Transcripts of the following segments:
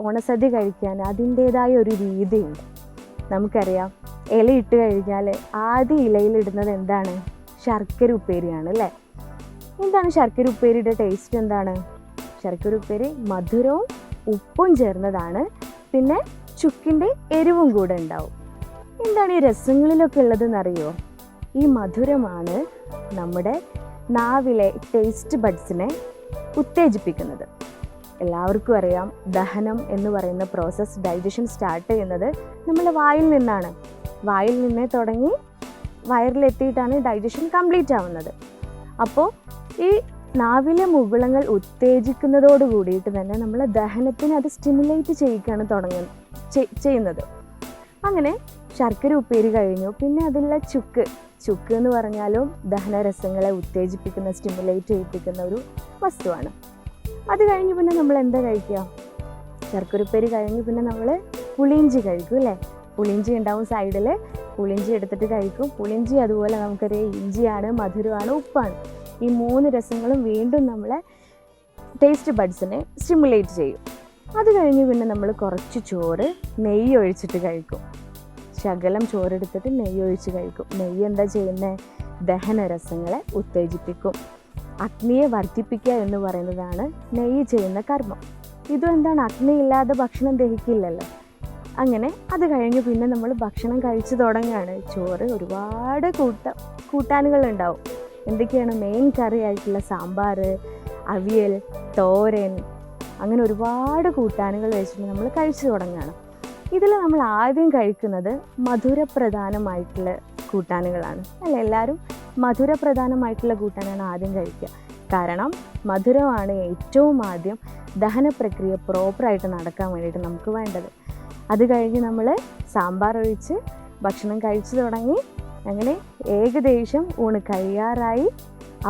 ഓണസദ്യ കഴിക്കാൻ അതിൻ്റേതായ ഒരു രീതിയുണ്ട്. നമുക്കറിയാം, ഇലയിട്ട് കഴിഞ്ഞാൽ ആദ്യം ഇലയിലിടുന്നത് എന്താണ്? ശർക്കര ഉപ്പേരിയാണ് അല്ലേ? എന്താണ് ശർക്കര ഉപ്പേരിയുടെ ടേസ്റ്റ്? എന്താണ് ശർക്കര ഉപ്പേരി? മധുരവും ഉപ്പും ചേർന്നതാണ്. പിന്നെ ചുക്കിൻ്റെ എരിവും കൂടെ ഉണ്ടാവും. എന്താണ് ഈ രസങ്ങളിലൊക്കെ ഉള്ളതെന്നറിയോ? ഈ മധുരമാണ് നമ്മുടെ നാവിലെ ടേസ്റ്റ് ബഡ്സിനെ ഉത്തേജിപ്പിക്കുന്നത്. എല്ലാവർക്കും അറിയാം, ദഹനം എന്ന് പറയുന്ന പ്രോസസ്സ്, ഡൈജഷൻ സ്റ്റാർട്ട് ചെയ്യുന്നത് നമ്മുടെ വായിൽ നിന്നാണ്. വായിൽ നിന്നേ തുടങ്ങി വയറിലെത്തിയിട്ടാണ് ഡൈജഷൻ കംപ്ലീറ്റ് ആവുന്നത്. അപ്പോൾ ഈ നാവിലെ മുകുളങ്ങൾ ഉത്തേജിക്കുന്നതോട് കൂടിയിട്ട് തന്നെ നമ്മളെ ദഹനത്തിനെ അത് സ്റ്റിമുലേറ്റ് ചെയ്യിക്കുകയാണ് ചെയ്യുന്നത്. അങ്ങനെ ശർക്കര ഉപ്പേരി കഴിഞ്ഞു. പിന്നെ അതിലുള്ള ചുക്ക് എന്ന് പറഞ്ഞാലും ദഹനരസങ്ങളെ ഉത്തേജിപ്പിക്കുന്ന, സ്റ്റിമുലേറ്റ് ചെയ്യിപ്പിക്കുന്ന ഒരു വസ്തുവാണ്. അത് കഴിഞ്ഞ് പിന്നെ നമ്മൾ എന്താ കഴിക്കുക? ശർക്കര ഉപ്പേരി കഴിഞ്ഞ് പിന്നെ നമ്മൾ പുളിയിഞ്ചി കഴിക്കും അല്ലേ? പുളിയിഞ്ചി ഉണ്ടാവും സൈഡിൽ. പുളിയിഞ്ചി എടുത്തിട്ട് കഴിക്കും. പുളിയിഞ്ചി അതുപോലെ നമുക്കറിയാം, ഇഞ്ചിയാണ്, മധുരമാണ്, ഉപ്പാണ്. ഈ 3 രസങ്ങളും വീണ്ടും നമ്മളെ ടേസ്റ്റ് ബഡ്സിനെ സ്റ്റിമുലേറ്റ് ചെയ്യും. അത് കഴിഞ്ഞ് പിന്നെ നമ്മൾ കുറച്ച് ചോറ് നെയ്യ് ഒഴിച്ചിട്ട് കഴിക്കും. ശകലം ചോറെടുത്തിട്ട് നെയ്യ് ഒഴിച്ച് കഴിക്കും. നെയ്യ് എന്താ ചെയ്യുന്നത്? ദഹനരസങ്ങളെ ഉത്തേജിപ്പിക്കും. അഗ്നിയെ വർദ്ധിപ്പിക്കുക എന്ന് പറയുന്നതാണ് നെയ്യ് ചെയ്യുന്ന കർമ്മം. ഇതും എന്താണ്? അഗ്നി ഇല്ലാതെ ഭക്ഷണം ദഹിക്കില്ലല്ലോ. അങ്ങനെ അത് കഴിഞ്ഞ് പിന്നെ നമ്മൾ ഭക്ഷണം കഴിച്ച് തുടങ്ങുകയാണ്. ചോറ് ഒരുപാട് കൂട്ടാനുകളുണ്ടാവും. എന്തൊക്കെയാണ്? മെയിൻ കറി ആയിട്ടുള്ള സാമ്പാർ, അവിയൽ, തോരൻ, അങ്ങനെ ഒരുപാട് കൂട്ടാനുകൾ വെച്ചിട്ട് നമ്മൾ കഴിച്ചു തുടങ്ങുകയാണ്. ഇതിൽ നമ്മൾ ആദ്യം കഴിക്കുന്നത് മധുരപ്രധാനമായിട്ടുള്ള കൂട്ടാനുകളാണ് അല്ലേ? എല്ലാവരും മധുരപ്രധാനമായിട്ടുള്ള കൂട്ടാനാണ് ആദ്യം കഴിക്കുക. കാരണം മധുരമാണ് ഏറ്റവും ആദ്യം ദഹന പ്രക്രിയ പ്രോപ്പറായിട്ട് നടക്കാൻ വേണ്ടിയിട്ട് നമുക്ക് വേണ്ടത്. അത് കഴിഞ്ഞ് നമ്മൾ സാമ്പാർ ഒഴിച്ച് ഭക്ഷണം കഴിച്ചു തുടങ്ങി. അങ്ങനെ ഏകദേശം ഊണ് കഴിയാറായി.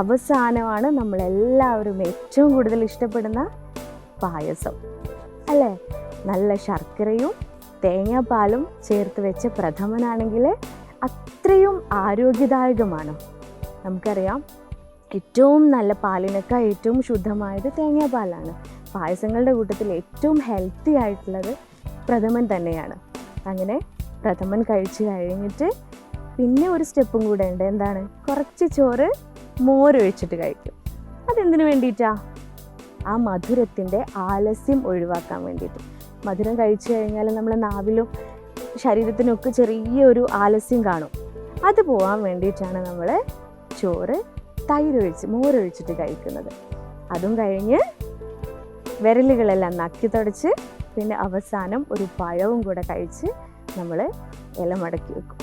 അവസാനമാണ് നമ്മളെല്ലാവരും ഏറ്റവും കൂടുതൽ ഇഷ്ടപ്പെടുന്ന പായസം അല്ലേ? നല്ല ശർക്കരയും തേങ്ങാപ്പാലും ചേർത്ത് വെച്ച പ്രഥമനാണെങ്കിൽ അത്രയും ആരോഗ്യദായകമാണ്. നമുക്കറിയാം, ഏറ്റവും നല്ല പാലിനേക്കാൾ ഏറ്റവും ശുദ്ധമായത് തേങ്ങാപ്പാലാണ്. പായസങ്ങളുടെ കൂട്ടത്തിൽ ഏറ്റവും ഹെൽത്തി ആയിട്ടുള്ളത് പ്രഥമൻ തന്നെയാണ്. അങ്ങനെ പ്രഥമൻ കഴിച്ച് കഴിഞ്ഞിട്ട് പിന്നെ ഒരു സ്റ്റെപ്പും കൂടെ ഉണ്ട്. എന്താണ്? കുറച്ച് ചോറ് മോരൊഴിച്ചിട്ട് കഴിക്കും. അതെന്തിനു വേണ്ടിയിട്ടാണ്? ആ മധുരത്തിൻ്റെ ആലസ്യം ഒഴിവാക്കാൻ വേണ്ടിയിട്ട്. മധുരം കഴിച്ചു കഴിഞ്ഞാൽ നമ്മുടെ നാവിലും ശരീരത്തിനൊക്കെ ചെറിയൊരു ആലസ്യം കാണും. അത് പോകാൻ വേണ്ടിയിട്ടാണ് നമ്മൾ ചോറ് മോരൊഴിച്ചിട്ട് കഴിക്കുന്നത്. അതും കഴിഞ്ഞ് വിരലുകളെല്ലാം നക്കി തുടച്ച് പിന്നെ അവസാനം ഒരു പഴവും കൂടെ കഴിച്ച് നമ്മൾ ഇല മടക്കി വെക്കും.